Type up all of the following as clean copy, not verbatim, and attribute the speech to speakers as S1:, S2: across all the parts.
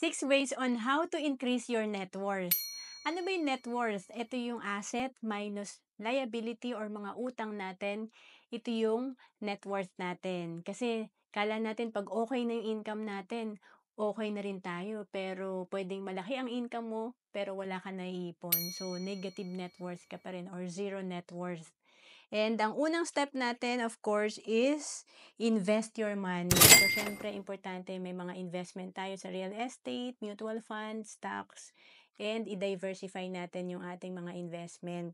S1: 6 ways on how to increase your net worth. Ano ba yung net worth? Ito yung asset minus liability or mga utang natin. Ito yung net worth natin. Kasi kala natin pag okay na yung income natin, okay na rin tayo. Pero pwedeng malaki ang income mo, pero wala ka naiipon. So, negative net worth ka pa rin or zero net worth. And ang unang step natin, of course, is invest your money. So, syempre, importante may mga investment tayo sa real estate, mutual funds, stocks, and i-diversify natin yung ating mga investment.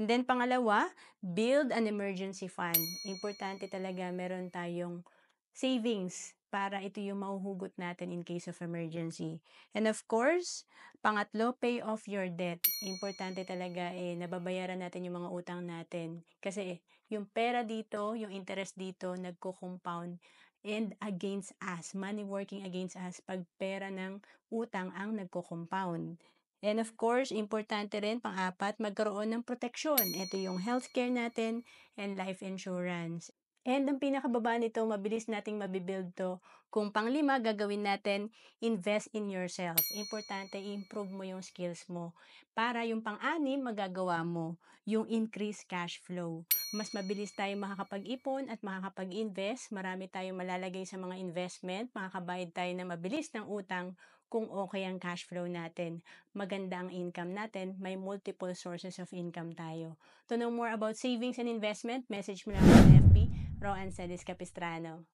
S1: And then, pangalawa, build an emergency fund. Importante talaga meron tayong savings para ito yung mahuhugot natin in case of emergency. And of course, pangatlo, pay off your debt. Importante talaga nababayaran natin yung mga utang natin. Kasi yung pera dito, yung interest dito, nagko-compound and against us. Money working against us pag pera ng utang ang nagko-compound. And of course, importante rin, pang-apat, magkaroon ng proteksyon. Ito yung healthcare natin and life insurance. And ang pinakababa nito, mabilis nating mabibuild to. Kung panglima, gagawin natin, invest in yourself. Importante, improve mo yung skills mo. Para yung pang-anim, magagawa mo yung increased cash flow. Mas mabilis tayo makakapag-ipon at makakapag-invest. Marami tayong malalagay sa mga investment. Makakabayad tayo na mabilis ng utang kung okay ang cash flow natin. Maganda ang income natin. May multiple sources of income tayo. To know more about savings and investment, message mo lang sa FB, Ro Ancelis Capistrano.